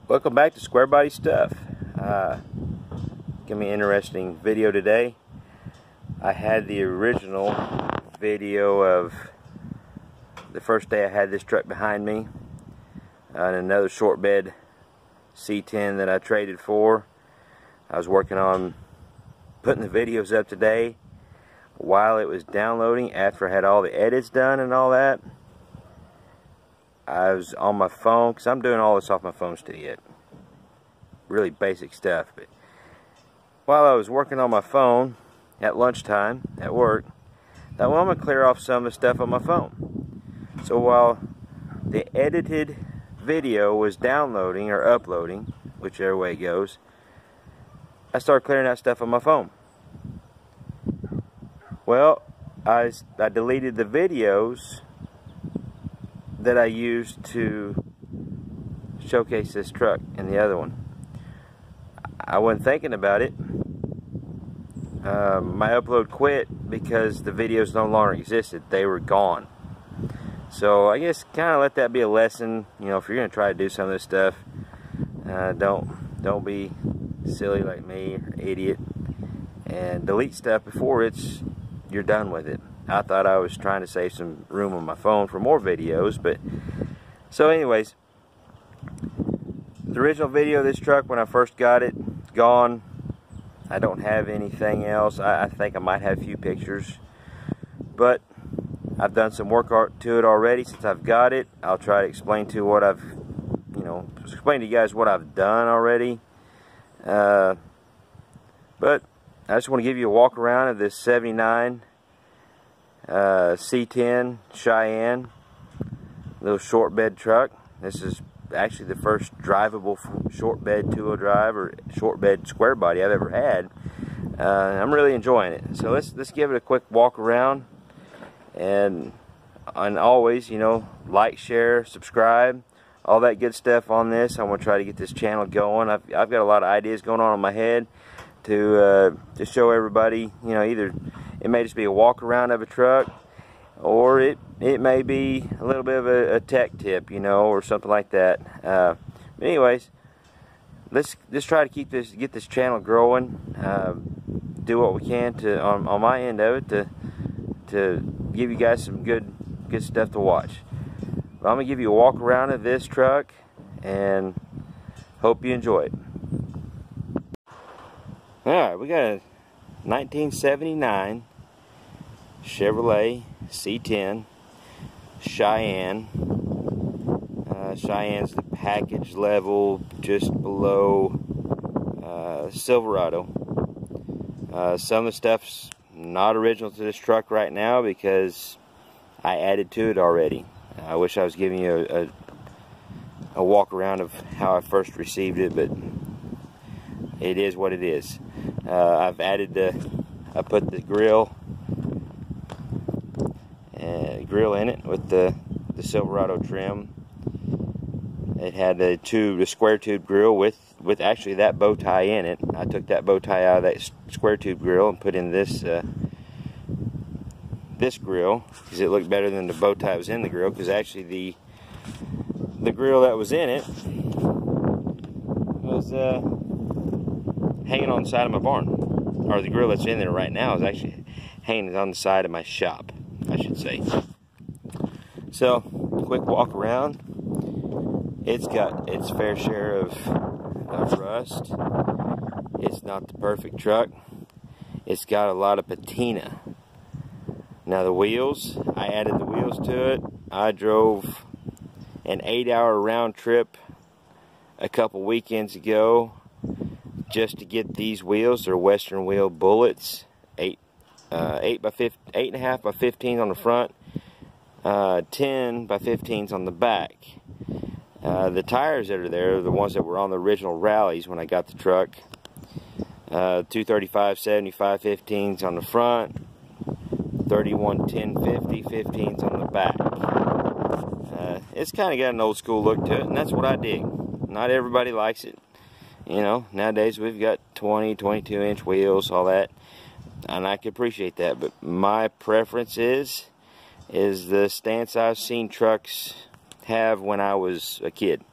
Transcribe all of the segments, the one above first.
Welcome back to Squarebody Stuff. Give me an interesting video today. I had the original video of the first day I had this truck behind me, and another short bed C10 that I traded for. I was working on putting the videos up today while it was downloading. After I had all the edits done and all that, I was on my phone, because I'm doing all this off my phone still yet. Really basic stuff. But while I was working on my phone at lunchtime at work, I thought, well, I'm going to clear off some of the stuff on my phone. So while the edited video was downloading or uploading, whichever way it goes, I started clearing out stuff on my phone. Well, I deleted the videos that I used to showcase this truck and the other one. I wasn't thinking about it. My upload quit because the videos no longer existed. They were gone. So I guess kind of let that be a lesson. You know, if you're going to try to do some of this stuff, don't be silly like me or idiot and delete stuff before you're done with it. I thought I was trying to save some room on my phone for more videos, but so anyways, the original video of this truck when I first got it, gone. I don't have anything else. I think I might have a few pictures, but I've done some work to it already since I've got it. I'll try to explain to explain to you guys what I've done already. But I just want to give you a walk around of this 79 C10 Cheyenne little short bed truck. This is actually the first drivable short bed two-wheel drive or short bed square body I've ever had. I'm really enjoying it. So let's give it a quick walk around, and always, you know, like, share, subscribe, all that good stuff on this. I'm gonna try to get this channel going. I've got a lot of ideas going on in my head to show everybody. You know, either it may just be a walk around of a truck, or it may be a little bit of a tech tip, you know, or something like that. But anyways, let's try to get this channel growing. Do what we can on my end of it to give you guys some good stuff to watch. But I'm gonna give you a walk around of this truck and hope you enjoy it. Alright, we got a 1979 Chevrolet C10 Cheyenne. Cheyenne's the package level just below Silverado. Some of the stuff's not original to this truck right now because I added to it already. I wish I was giving you a walk around of how I first received it, but it is what it is. I've added I put the grill in it with the Silverado trim. It had a square tube grill with actually that bow tie in it. I took that bow tie out of that square tube grill and put in this grill because it looked better than the bow tie was in the grill, because actually the grill that was in it was hanging on the side of my barn, or the grill that's in there right now is actually hanging on the side of my shop, I should say. So, quick walk around. It's got its fair share of rust. It's not the perfect truck. It's got a lot of patina. Now the wheels, I added the wheels to it. I drove an 8-hour round trip a couple weekends ago just to get these wheels. They're Western Wheel Bullets, 8.5 by 15 on the front, 10 by 15s on the back. The tires that are there are the ones that were on the original rallies when I got the truck. 235 75 15s on the front, 31 10 50 15s on the back. It's kind of got an old school look to it, and that's what I dig. Not everybody likes it. You know, nowadays we've got 20, 22-inch wheels, all that, and I can appreciate that, but my preference is the stance I've seen trucks have when I was a kid.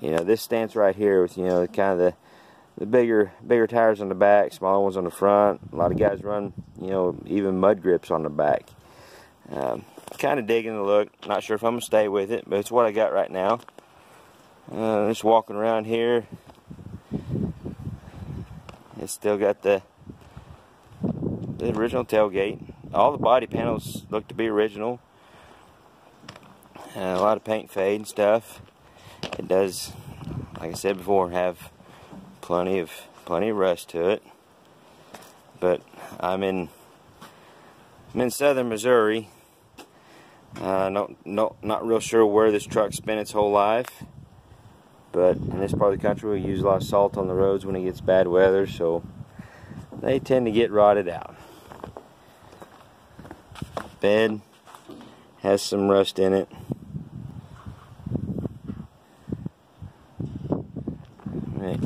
You know, this stance right here with, you know, kind of the bigger tires on the back, smaller ones on the front. A lot of guys run, you know, even mud grips on the back. Kind of digging the look. Not sure if I'm gonna stay with it, but it's what I got right now. Just walking around here. It's still got the original tailgate. All the body panels look to be original. A lot of paint fade and stuff. It does, like I said before, have plenty of rust to it. But I'm in southern Missouri. Not real sure where this truck's been its whole life. But in this part of the country, we use a lot of salt on the roads when it gets bad weather, so they tend to get rotted out. Bed has some rust in it. Right.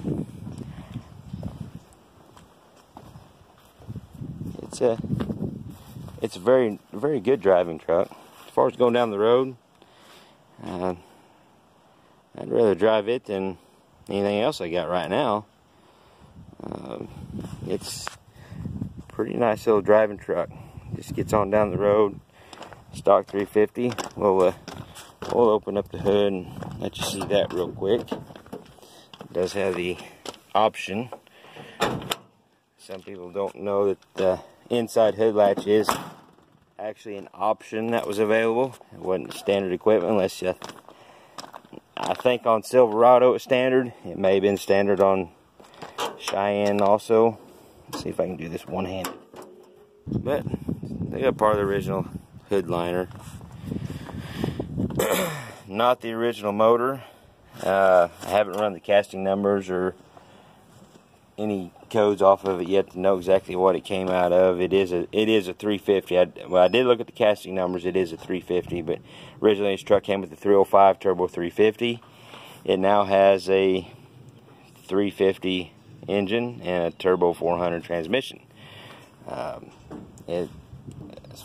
It's a very good driving truck. As far as going down the road, I'd rather drive it than anything else I got right now. It's a pretty nice little driving truck. Just gets on down the road. Stock 350. We'll open up the hood and let you see that real quick. It does have the option. Some people don't know that the inside hood latch is actually an option that was available. It wasn't standard equipment unless you, I think on Silverado it's standard. It may have been standard on Cheyenne also. Let's see if I can do this one-handed. But they got part of the original hood liner. Not the original motor. I haven't run the casting numbers or any codes off of it yet to know exactly what it came out of. It is a 350. I did look at the casting numbers. It is a 350, but originally this truck came with a 305 turbo 350. It now has a 350 engine and a turbo 400 transmission. As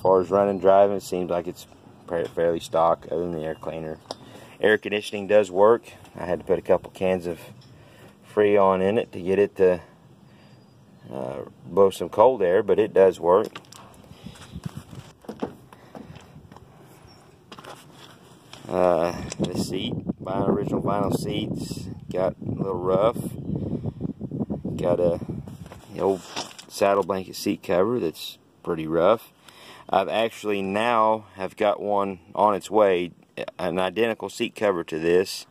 far as running and driving, it seems like it's fairly stock other than the air cleaner. Air conditioning does work. I had to put a couple cans of Freon in it to get it to blow some cold air, but it does work. The seat, original vinyl seats, got a little rough. Got the old saddle blanket seat cover that's pretty rough. I've actually now have got one on its way, an identical seat cover to this.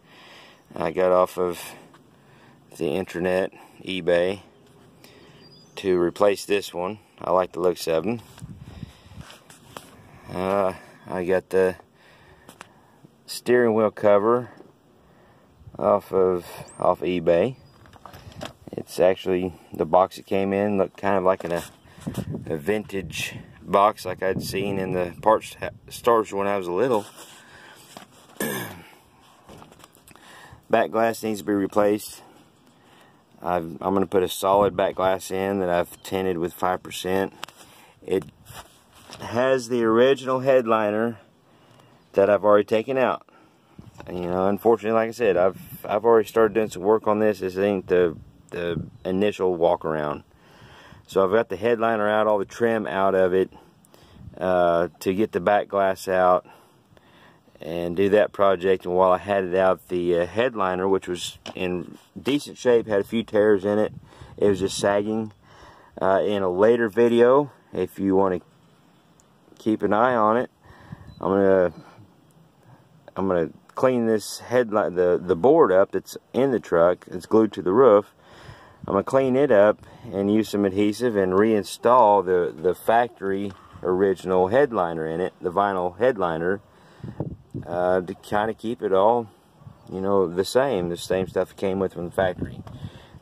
I got off of the internet, eBay, to replace this one. I like the looks of them. I got the steering wheel cover off eBay. It's actually, the box it came in looked kind of like a vintage box like I'd seen in the parts stores when I was little. Back glass needs to be replaced. I'm going to put a solid back glass in that I've tinted with 5%. It has the original headliner that I've already taken out. And, you know, unfortunately, like I said, I've already started doing some work on this. This ain't the initial walk around. So I've got the headliner out, all the trim out of it, to get the back glass out and do that project. And while I had it out, the headliner, which was in decent shape, had a few tears in it. It was just sagging. In a later video, if you want to keep an eye on it, I'm gonna clean this headline, the board up that's in the truck. It's glued to the roof. I'm gonna clean it up and use some adhesive and reinstall the factory original headliner in it, the vinyl headliner, to kind of keep it all, you know, the same stuff it came with from the factory.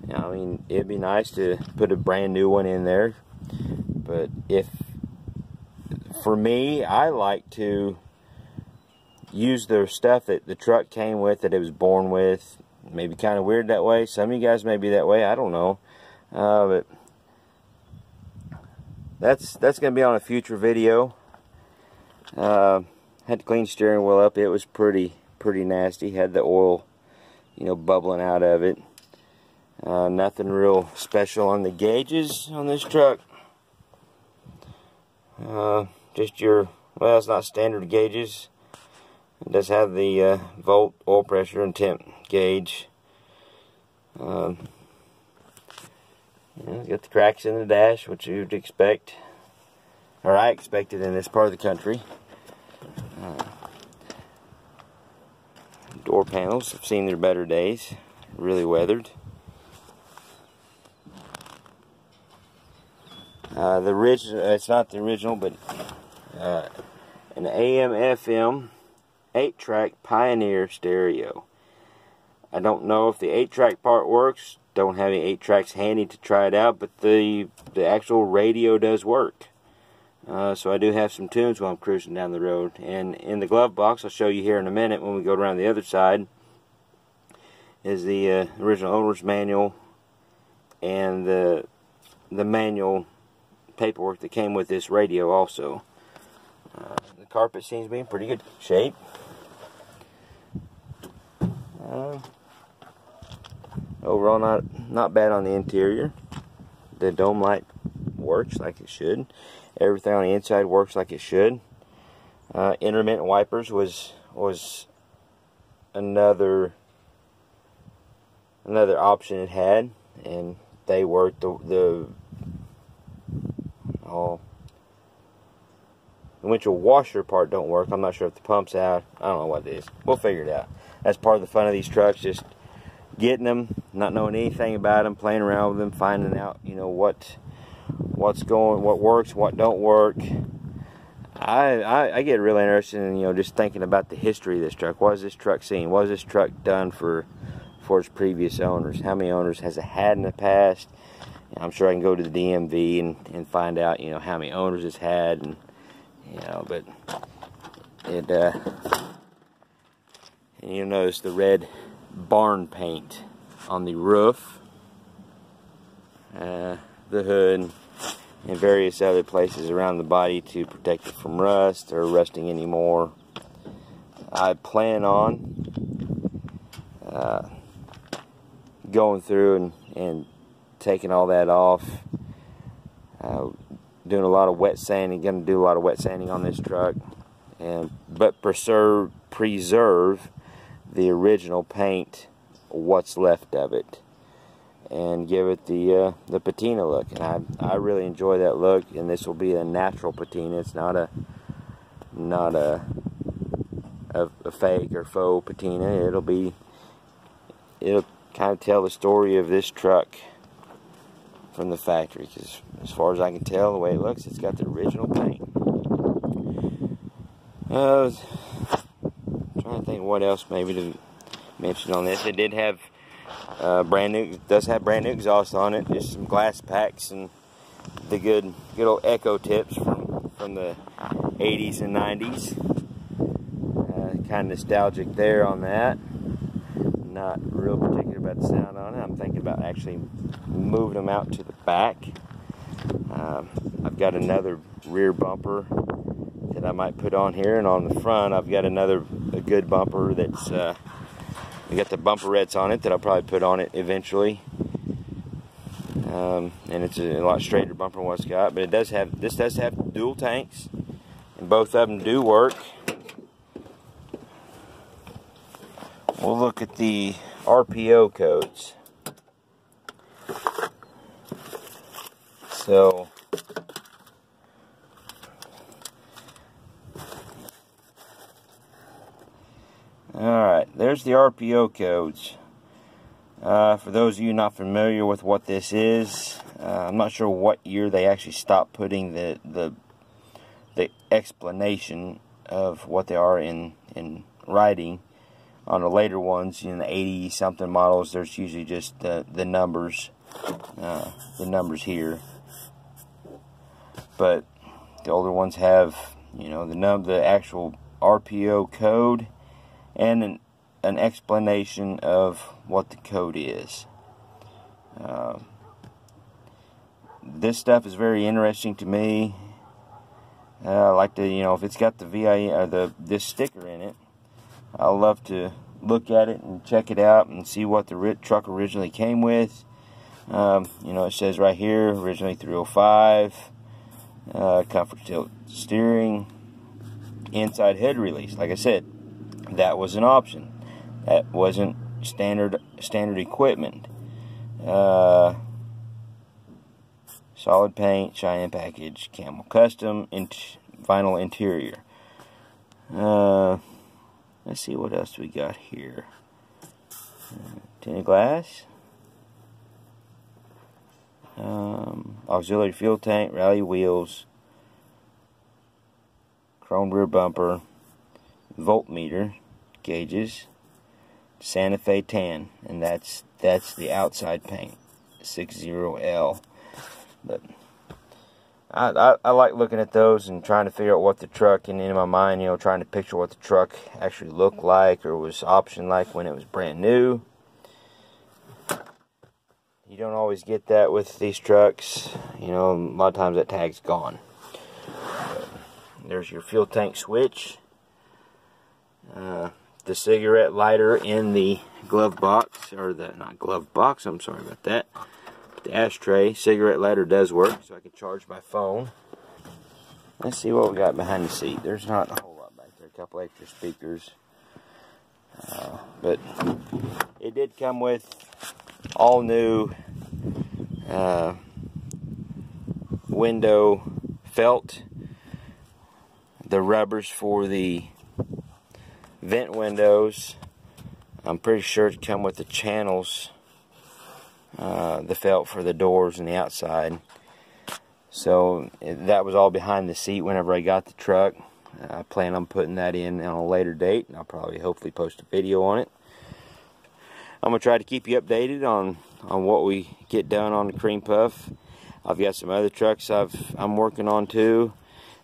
Now, I mean, it'd be nice to put a brand new one in there, but for me, I like to use the stuff that the truck came with, that it was born with. Maybe kind of weird that way. Some of you guys may be that way. I don't know. But that's going to be on a future video. Had to clean the steering wheel up. It was pretty nasty. Had the oil you know, bubbling out of it. Nothing real special on the gauges on this truck. Just your, well, it's not standard gauges. It does have the volt, oil pressure, and temp gauge. You know, got the cracks in the dash, which you'd expect, or I expected in this part of the country. Door panels have seen their better days. Really weathered. The original, it's not the original, but an AM/FM 8-track Pioneer stereo. I don't know if the 8-track part works. Don't have any 8 tracks handy to try it out, but the actual radio does work. So I do have some tunes while I'm cruising down the road. And in the glove box, I'll show you here in a minute when we go around the other side, is the original owner's manual and the manual paperwork that came with this radio also. The carpet seems to be in pretty good shape. Overall, not bad on the interior. The dome light works like it should. Everything on the inside works like it should. Intermittent wipers was another option it had, and they worked. The windshield washer part don't work. I'm not sure if the pump's out. I don't know what it is. We'll figure it out. That's part of the fun of these trucks, just getting them, not knowing anything about them, playing around with them, finding out, you know, what's going, what works, what don't work. I get really interested in, you know, just thinking about the history of this truck. What has this truck seen? What has this truck done for its previous owners? How many owners has it had in the past? I'm sure I can go to the DMV and find out, you know, how many owners it's had, and you know, but it and you'll notice the red barn paint on the roof, the hood, and various other places around the body to protect it from rust or rusting anymore. I plan on going through and taking all that off, doing a lot of wet sanding. Going to do a lot of wet sanding on this truck, but preserve the original paint, what's left of it, and give it the patina look. And I really enjoy that look. And this will be a natural patina. It's not a fake or faux patina. It'll kind of tell the story of this truck from the factory, because as far as I can tell, the way it looks, it's got the original paint. I'm trying to think what else maybe to mention on this. It did have does have brand new exhaust on it, just some glass packs and the good old echo tips from the 80s and 90s. Kind of nostalgic there on that. Not real particular about the sound on it. I'm thinking about actually moving them out to the back. I've got another rear bumper that I might put on here, and on the front I've got a good bumper that's we got the bumperettes on it that I'll probably put on it eventually. And it's a lot straighter bumper than what it's got, but this does have dual tanks, and both of them do work. We'll look at the RPO codes. So, alright, there's the RPO codes. For those of you not familiar with what this is, I'm not sure what year they actually stopped putting the explanation of what they are in writing. On the later ones, in the 80-something models, there's usually just the numbers here. But the older ones have, you know, the actual RPO code and an explanation of what the code is. This stuff is very interesting to me. I like to, you know, if it's got the VIN or this sticker in it, I love to look at it and check it out and see what the truck originally came with. You know, it says right here, originally 305, comfort tilt steering, inside head release. Like I said, that was an option. That wasn't standard equipment. Solid paint, Cheyenne package, camel custom, vinyl interior. Let's see what else we got here. Tinted glass. Auxiliary fuel tank, rally wheels, chrome rear bumper, voltmeter gauges, Santa Fe tan, and that's the outside paint, 60L. But I like looking at those and trying to figure out what the truck, and in my mind, you know, trying to picture what the truck actually looked like or was optioned like when it was brand new. You don't always get that with these trucks. You know, a lot of times that tag's gone. There's your fuel tank switch. The cigarette lighter in the glove box, or the, not glove box, I'm sorry about that. The ashtray, cigarette lighter does work, so I can charge my phone. Let's see what we got behind the seat. There's not a whole lot back there. A couple extra speakers. But it did come with all new window felt, the rubbers for the vent windows. I'm pretty sure it come with the channels, the felt for the doors and the outside. So that was all behind the seat whenever I got the truck. I plan on putting that in on a later date, and I'll probably hopefully post a video on it. I'm going to try to keep you updated on what we get done on the cream puff. I've got some other trucks I'm working on too.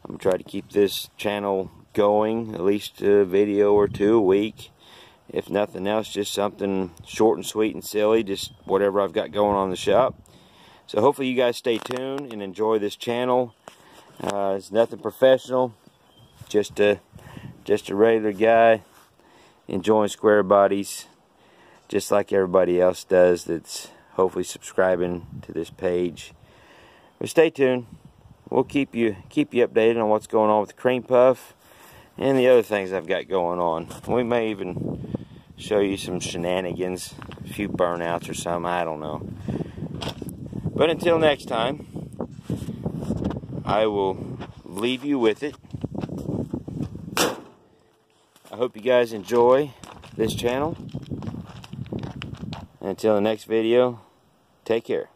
I'm going to try to keep this channel going, at least a video or two a week. If nothing else, just something short and sweet and silly, just whatever I've got going on in the shop. So hopefully you guys stay tuned and enjoy this channel. It's nothing professional, just a regular guy enjoying square bodies, just like everybody else does that's hopefully subscribing to this page. But stay tuned. We'll keep you updated on what's going on with the cream puff and the other things I've got going on. We may even show you some shenanigans, a few burnouts or something, I don't know. But until next time, I will leave you with it. I hope you guys enjoy this channel. And until the next video, take care.